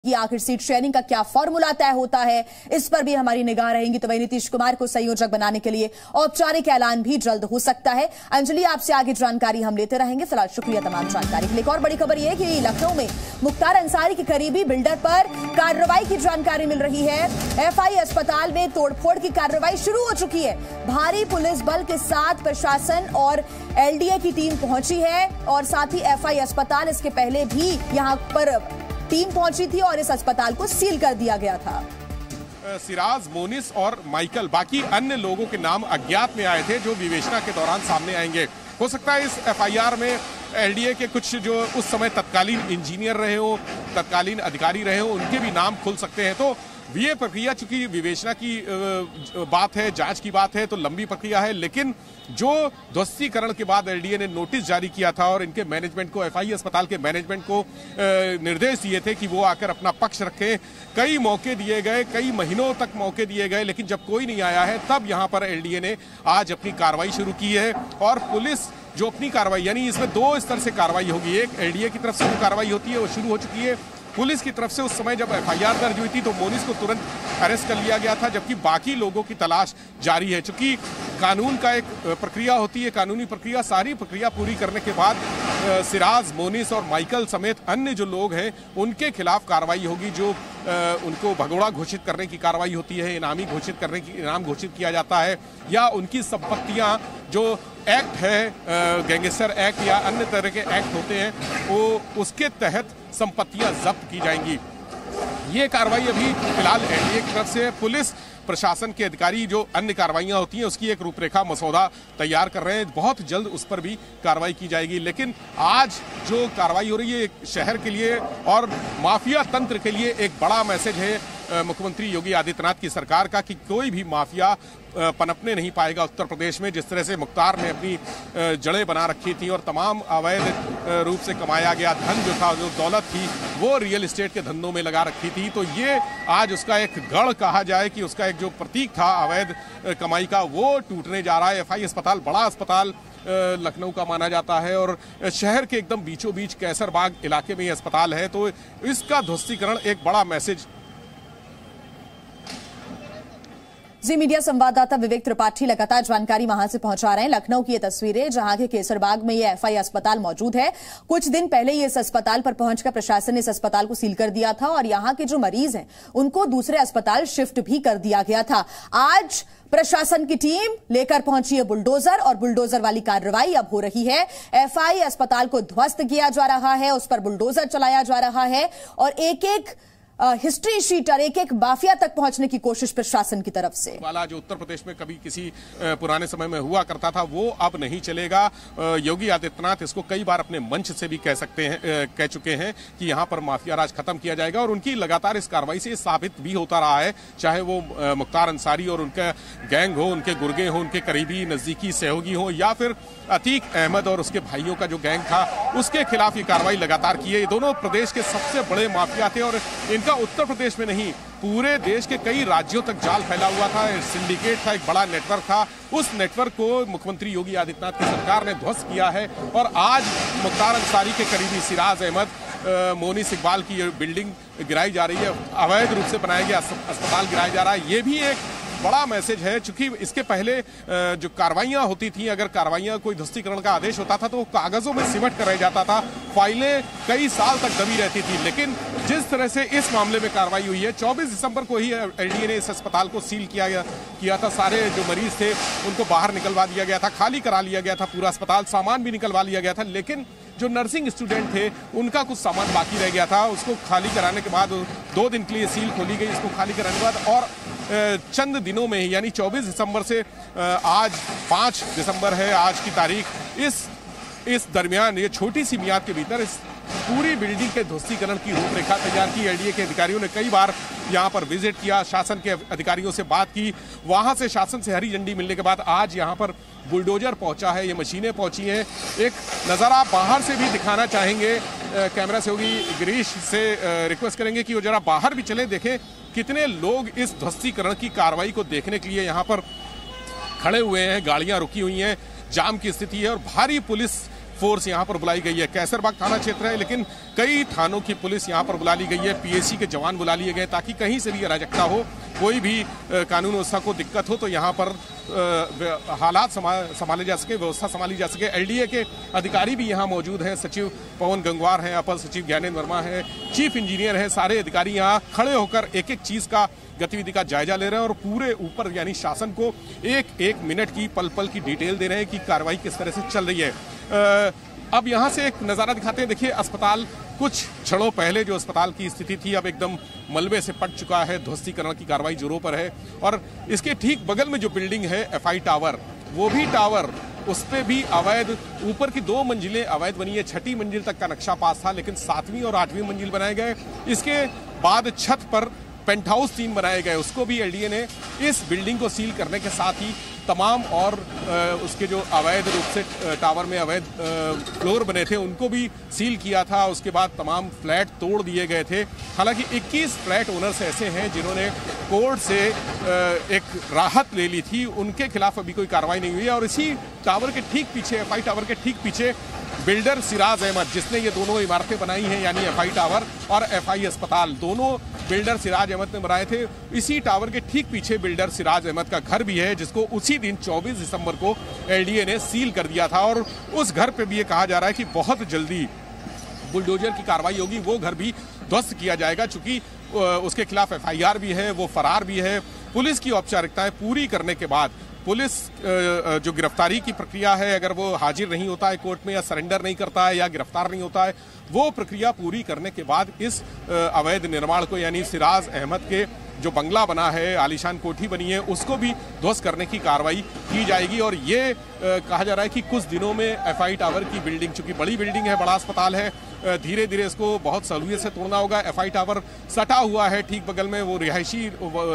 कि आखिर seat sharing का क्या फॉर्मूला तय होता है, इस पर भी हमारी निगाह रहेंगी। तो वही नीतीश कुमार को संयोजक बनाने के लिए औपचारिक ऐलान भी जल्द हो सकता है। अंजलि, आपसे आगे जानकारी हम लेते रहेंगे। फिलहाल शुक्रिया तमाम जानकारी के लिए। एक और बड़ी खबर यह कि लखनऊ में मुख्तार अंसारी के करीबी बिल्डर पर कार्रवाई की जानकारी मिल रही है। एफआई अस्पताल में तोड़फोड़ की कार्रवाई शुरू हो चुकी है। भारी पुलिस बल के साथ प्रशासन और एलडीए की टीम पहुंची है और साथ ही एफआई अस्पताल, इसके पहले भी यहां पर टीम पहुंची थी और इस अस्पताल को सील कर दिया गया था। सिराज, मोनिस और माइकल, बाकी अन्य लोगों के नाम अज्ञात में आए थे जो विवेचना के दौरान सामने आएंगे। हो सकता है इस एफआईआर में एलडीए के कुछ जो उस समय तत्कालीन इंजीनियर रहे हो, तत्कालीन अधिकारी रहे हो, उनके भी नाम खुल सकते हैं। तो ये प्रक्रिया, चूंकि विवेचना की बात है, जांच की बात है, तो लंबी प्रक्रिया है। लेकिन जो ध्वस्तीकरण के बाद एलडीए ने नोटिस जारी किया था और इनके मैनेजमेंट को, एफआई अस्पताल के मैनेजमेंट को निर्देश दिए थे कि वो आकर अपना पक्ष रखें। कई मौके दिए गए, कई महीनों तक मौके दिए गए, लेकिन जब कोई नहीं आया है तब यहां पर एलडीए ने आज अपनी कार्रवाई शुरू की है। और पुलिस जो अपनी कार्रवाई, यानी इसमें दो स्तर से कार्रवाई होगी। एक एलडीए की तरफ से जो कार्रवाई होती है वो शुरू हो चुकी है। पुलिस की तरफ से उस समय जब एफआईआर दर्ज हुई थी तो मोनिस को तुरंत अरेस्ट कर लिया गया था, जबकि बाकी लोगों की तलाश जारी है। चूंकि कानून का एक प्रक्रिया होती है, कानूनी प्रक्रिया, सारी प्रक्रिया पूरी करने के बाद सिराज, मोनिस और माइकल समेत अन्य जो लोग हैं उनके खिलाफ कार्रवाई होगी। जो उनको भगोड़ा घोषित करने की कार्रवाई होती है, इनामी घोषित करने की, इनाम घोषित किया जाता है, या उनकी संपत्तियां जो एक्ट है, गैंगस्टर एक्ट या अन्य तरह के एक्ट होते हैं, वो उसके तहत संपत्तियां जब्त की जाएंगी। ये कार्रवाई अभी फिलहाल एनडीए की तरफ से, पुलिस प्रशासन के अधिकारी जो अन्य कार्रवाइयां होती हैं उसकी एक रूपरेखा मसौदा तैयार कर रहे हैं। बहुत जल्द उस पर भी कार्रवाई की जाएगी। लेकिन आज जो कार्रवाई हो रही है शहर के लिए और माफिया तंत्र के लिए एक बड़ा मैसेज है मुख्यमंत्री योगी आदित्यनाथ की सरकार का कि कोई भी माफिया पनपने नहीं पाएगा उत्तर प्रदेश में। जिस तरह से मुख्तार ने अपनी जड़ें बना रखी थी और तमाम अवैध रूप से कमाया गया धन जो था, जो दौलत थी, वो रियल एस्टेट के धंधों में लगा रखी थी, तो ये आज उसका एक गढ़ कहा जाए कि उसका एक जो प्रतीक था अवैध कमाई का, वो टूटने जा रहा है। एफआई अस्पताल बड़ा अस्पताल लखनऊ का माना जाता है और शहर के एकदम बीचों बीच कैसरबाग इलाके में ये अस्पताल है, तो इसका ध्वस्तीकरण एक बड़ा मैसेज। जी मीडिया संवाददाता विवेक त्रिपाठी लगातार जानकारी वहां से पहुंचा रहे हैं। लखनऊ की ये तस्वीरें जहां के केसरबाग में ये एफआई अस्पताल मौजूद है। कुछ दिन पहले ये इस अस्पताल पर पहुंचकर प्रशासन ने इस अस्पताल को सील कर दिया था और यहां के जो मरीज हैं उनको दूसरे अस्पताल शिफ्ट भी कर दिया गया था। आज प्रशासन की टीम लेकर पहुंची है बुलडोजर और बुलडोजर वाली कार्रवाई अब हो रही है। एफआई अस्पताल को ध्वस्त किया जा रहा है, उस पर बुलडोजर चलाया जा रहा है और एक एक हिस्ट्री शीटर, एक एक माफिया तक पहुंचने की कोशिश प्रशासन की तरफ से। वाला जो उत्तर प्रदेश में कभी किसी पुराने समय में हुआ करता था वो अब नहीं चलेगा। योगी आदित्यनाथ इसको कई बार अपने मंच से भी कह चुके हैं कि यहां पर माफिया राज खत्म किया जाएगा और उनकी लगातार इस कार्रवाई से साबित भी होता रहा है। चाहे वो मुख्तार अंसारी और उनका गैंग हो, उनके गुर्गे हो, उनके करीबी नजदीकी सहयोगी हो, या फिर अतीक अहमद और उसके भाइयों का जो गैंग था, उसके खिलाफ ये कार्रवाई लगातार की है। ये दोनों प्रदेश के सबसे बड़े माफिया थे और इनका उत्तर प्रदेश में नहीं पूरे देश के कई राज्यों तक जाल फैला हुआ था। सिंडिकेट था, एक बड़ा नेटवर्क था। उस नेटवर्क को मुख्यमंत्री योगी आदित्यनाथ की सरकार ने ध्वस्त किया है और आज मुख्तार अंसारी के करीबी सिराज अहमद, मोनिस इकबाल की बिल्डिंग गिराई जा रही है, अवैध रूप से बनाया गया अस्पताल गिराया जा रहा है। ये भी एक बड़ा मैसेज है। चूंकि इसके पहले जो कार्रवाइयां होती थी, अगर कार्रवाइयां कोई ध्वस्तीकरण का आदेश होता था तो वो कागजों में सिमट कर रह जाता था, फाइलें कई साल तक दबी रहती थी। लेकिन जिस तरह से इस मामले में कार्रवाई हुई है, 24 दिसंबर को ही एलडीए ने इस अस्पताल को सील किया था। सारे जो मरीज थे उनको बाहर निकलवा दिया गया था, खाली करा लिया गया था पूरा अस्पताल, सामान भी निकलवा लिया गया था। लेकिन जो नर्सिंग स्टूडेंट थे उनका कुछ सामान बाकी रह गया था, उसको खाली कराने के बाद 2 दिन के लिए सील खोली गई। इसको खाली कराने के बाद और चंद दिनों में ही, यानी 24 दिसंबर से आज 5 दिसंबर है आज की तारीख, इस दरमियान ये छोटी सी मियाद के भीतर इस पूरी बिल्डिंग के ध्वस्तीकरण की रूपरेखा तैयार की। एलडीए के अधिकारियों ने कई बार यहां पर विजिट किया, शासन के अधिकारियों से बात की, वहां से शासन से हरी झंडी मिलने के बाद आज यहां पर बुलडोजर पहुंचा है, ये मशीनें पहुंची हैं। एक नज़ारा बाहर से भी दिखाना चाहेंगे, कैमरा से होगी गिरीश से रिक्वेस्ट करेंगे कि वो जरा बाहर भी चले, देखें कितने लोग इस ध्वस्तीकरण की कार्रवाई को देखने के लिए यहाँ पर खड़े हुए हैं। गाड़ियां रुकी हुई हैं, जाम की स्थिति है और भारी पुलिस फोर्स यहाँ पर बुलाई गई है। कैसरबाग थाना क्षेत्र है, लेकिन कई थानों की पुलिस यहाँ पर बुला ली गई है, पीएसी के जवान बुला लिए गए ताकि कहीं से भी अराजकता हो, कोई भी कानून व्यवस्था को दिक्कत हो तो यहाँ पर हालात संभाले जा सके, व्यवस्था संभाली जा सके। एलडीए के अधिकारी भी यहाँ मौजूद हैं, सचिव पवन गंगवार हैं, अपर सचिव ज्ञानेंद्र वर्मा है, चीफ इंजीनियर है, सारे अधिकारी यहाँ खड़े होकर एक एक चीज का गतिविधि का जायजा ले रहे हैं और पूरे ऊपर यानी शासन को एक एक मिनट की पल पल की डिटेल दे रहे हैं कि कार्रवाई किस तरह से चल रही है। अब यहाँ से एक नज़ारा दिखाते हैं। देखिए, अस्पताल कुछ क्षणों पहले जो अस्पताल की स्थिति थी अब एकदम मलबे से पट चुका है, ध्वस्तीकरण की कार्रवाई जोरों पर है। और इसके ठीक बगल में जो बिल्डिंग है एफआई टावर, वो भी टावर, उस पे भी अवैध, ऊपर की 2 मंजिलें अवैध बनी है, 6ठी मंजिल तक का नक्शा पास था, लेकिन 7वीं और 8वीं मंजिल बनाए गए। इसके बाद छत पर पेंट हाउस 3 बनाए गए, उसको भी एलडीए ने इस बिल्डिंग को सील करने के साथ ही तमाम और उसके जो अवैध रूप से टावर में अवैध फ्लोर बने थे उनको भी सील किया था। उसके बाद तमाम फ्लैट तोड़ दिए गए थे। हालांकि 21 फ्लैट ओनर्स ऐसे हैं जिन्होंने कोर्ट से एक राहत ले ली थी, उनके खिलाफ अभी कोई कार्रवाई नहीं हुई है। और इसी टावर के ठीक पीछे, एफआई टावर के ठीक पीछे बिल्डर सिराज अहमद, जिसने ये दोनों इमारतें बनाई हैं, यानी एफआई टावर और एफआई अस्पताल, दोनों बिल्डर सिराज अहमद ने बनाए थे। इसी टावर के ठीक पीछे बिल्डर सिराज अहमद का घर भी है, जिसको उसी दिन 24 दिसंबर को एलडीए ने सील कर दिया था। और उस घर पे भी ये कहा जा रहा है कि बहुत जल्दी बुलडोजर की कार्रवाई होगी, वो घर भी ध्वस्त किया जाएगा, चूंकि उसके खिलाफ एफआईआर भी है, वो फरार भी है। पुलिस की औपचारिकताएं पूरी करने के बाद पुलिस जो गिरफ्तारी की प्रक्रिया है, अगर वो हाजिर नहीं होता है कोर्ट में या सरेंडर नहीं करता है या गिरफ्तार नहीं होता है, वो प्रक्रिया पूरी करने के बाद इस अवैध निर्माण को, यानी सिराज अहमद के जो बंगला बना है, आलीशान कोठी बनी है, उसको भी ध्वस्त करने की कार्रवाई की जाएगी। और ये कहा जा रहा है कि कुछ दिनों में एफआई टावर की बिल्डिंग, चूंकि बड़ी बिल्डिंग है, बड़ा अस्पताल है, धीरे धीरे इसको बहुत सहूलियत से तोड़ना होगा। एफआई टावर सटा हुआ है, ठीक बगल में वो रिहायशी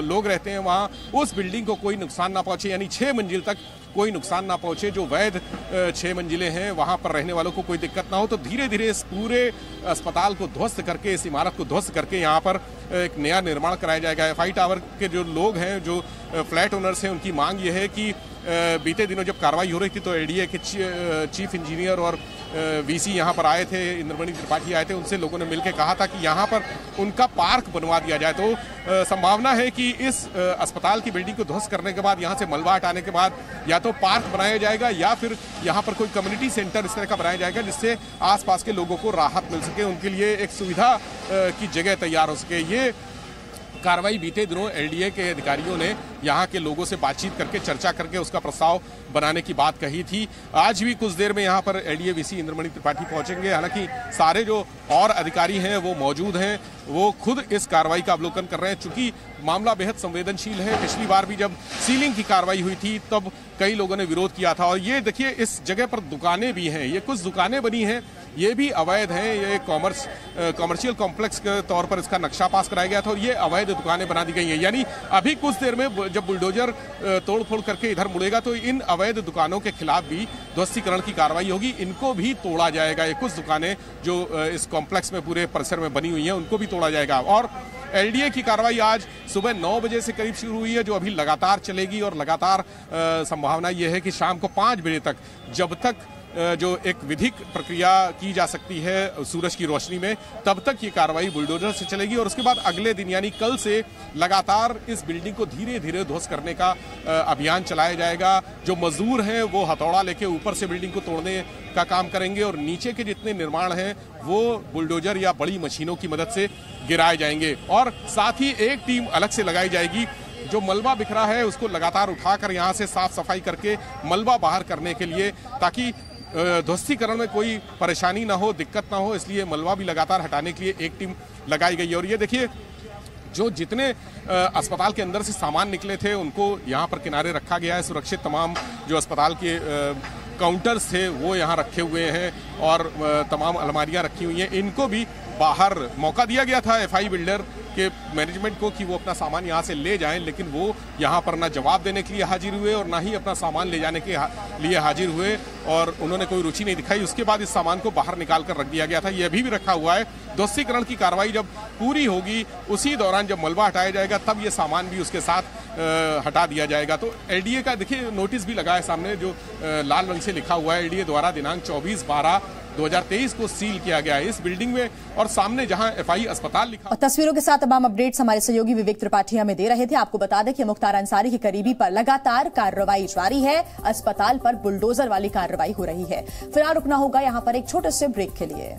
लोग रहते हैं, वहाँ उस बिल्डिंग को कोई नुकसान ना पहुंचे, यानी 6 मंजिल तक कोई नुकसान ना पहुंचे। जो वैध 6 मंजिलें हैं वहां पर रहने वालों को कोई दिक्कत ना हो। तो धीरे धीरे इस पूरे अस्पताल को ध्वस्त करके, इस इमारत को ध्वस्त करके यहाँ पर एक नया निर्माण कराया जाएगा। एफआई टावर के जो लोग हैं, जो फ्लैट ओनर्स हैं, उनकी मांग ये है कि बीते दिनों जब कार्रवाई हो रही थी तो एलडीए के चीफ इंजीनियर और वीसी यहाँ पर आए थे, इंद्रमणि त्रिपाठी आए थे, उनसे लोगों ने मिलकर कहा था कि यहाँ पर उनका पार्क बनवा दिया जाए। तो संभावना है कि इस अस्पताल की बिल्डिंग को ध्वस्त करने के बाद, यहाँ से मलबा हटाने के बाद, या तो पार्क बनाया जाएगा या फिर यहाँ पर कोई कम्युनिटी सेंटर इस तरह का बनाया जाएगा जिससे आसपास के लोगों को राहत मिल सके, उनके लिए एक सुविधा की जगह तैयार हो सके। ये कार्रवाई बीते दिनों एलडीए के अधिकारियों ने यहाँ के लोगों से बातचीत करके, चर्चा करके उसका प्रस्ताव बनाने की बात कही थी। आज भी कुछ देर में यहाँ पर एलडीए वीसी इंद्रमणि त्रिपाठी पहुंचेंगे। हालांकि सारे जो और अधिकारी हैं वो मौजूद हैं, वो खुद इस कार्रवाई का अवलोकन कर रहे हैं। चूंकि मामला बेहद संवेदनशील है, पिछली बार भी जब सीलिंग की कार्रवाई हुई थी तब कई लोगों ने विरोध किया था। और ये देखिए, इस जगह पर दुकानें भी हैं, ये कुछ दुकानें बनी हैं, ये भी अवैध हैं। ये कॉमर्शियल कॉम्प्लेक्स के तौर पर इसका नक्शा पास कराया गया था और ये अवैध दुकानें बना दी गई हैं। यानी अभी कुछ देर में जब बुलडोजर तोड़फोड़ करके इधर मुड़ेगा तो इन अवैध दुकानों के खिलाफ भी ध्वस्तीकरण की कार्रवाई होगी, इनको भी तोड़ा जाएगा। ये कुछ दुकानें जो इस कॉम्प्लेक्स में, पूरे परिसर में बनी हुई हैं, उनको भी तोड़ा जाएगा। और एलडीए की कार्रवाई आज सुबह 9 बजे से करीब शुरू हुई है, जो अभी लगातार चलेगी और लगातार संभावना यह है कि शाम को 5 बजे तक, जब तक जो एक विधिक प्रक्रिया की जा सकती है सूरज की रोशनी में, तब तक ये कार्रवाई बुलडोजर से चलेगी। और उसके बाद अगले दिन यानी कल से लगातार इस बिल्डिंग को धीरे धीरे ध्वस्त करने का अभियान चलाया जाएगा। जो मजदूर हैं वो हथौड़ा लेके ऊपर से बिल्डिंग को तोड़ने का काम करेंगे और नीचे के जितने निर्माण हैं वो बुलडोजर या बड़ी मशीनों की मदद से गिराए जाएंगे। और साथ ही एक टीम अलग से लगाई जाएगी जो मलबा बिखरा है उसको लगातार उठाकर यहाँ से साफ सफाई करके मलबा बाहर करने के लिए, ताकि ध्वस्तीकरण में कोई परेशानी ना हो, दिक्कत ना हो, इसलिए मलबा भी लगातार हटाने के लिए एक टीम लगाई गई है। और ये देखिए, जो जितने अस्पताल के अंदर से सामान निकले थे उनको यहाँ पर किनारे रखा गया है सुरक्षित। तमाम जो अस्पताल के काउंटर्स थे वो यहाँ रखे हुए हैं और तमाम अलमारियाँ रखी हुई हैं, इनको भी बाहर मौका दिया गया था एफआई बिल्डर के मैनेजमेंट को कि वो अपना सामान यहाँ से ले जाएं, लेकिन वो यहाँ पर ना जवाब देने के लिए हाजिर हुए और ना ही अपना सामान ले जाने के लिए हाजिर हुए और उन्होंने कोई रुचि नहीं दिखाई। उसके बाद इस सामान को बाहर निकाल कर रख दिया गया था। ये अभी भी रखा हुआ है। ध्वस्तीकरण की कार्रवाई जब पूरी होगी उसी दौरान जब मलबा हटाया जाएगा तब ये सामान भी उसके साथ हटा दिया जाएगा। तो एलडीए का देखिए नोटिस भी लगा है सामने, जो लाल रंग से लिखा हुआ है, एलडीए द्वारा दिनांक 24/12/2023 को सील किया गया है इस बिल्डिंग में, और सामने जहां एफआई अस्पताल लिखा। और तस्वीरों के साथ तमाम अपडेट्स हमारे सहयोगी विवेक त्रिपाठी हमें दे रहे थे। आपको बता दें कि मुख्तार अंसारी के करीबी पर लगातार कार्रवाई जारी है, अस्पताल पर बुलडोजर वाली कार्रवाई हो रही है। फिलहाल रुकना होगा यहां पर एक छोटे से ब्रेक के लिए।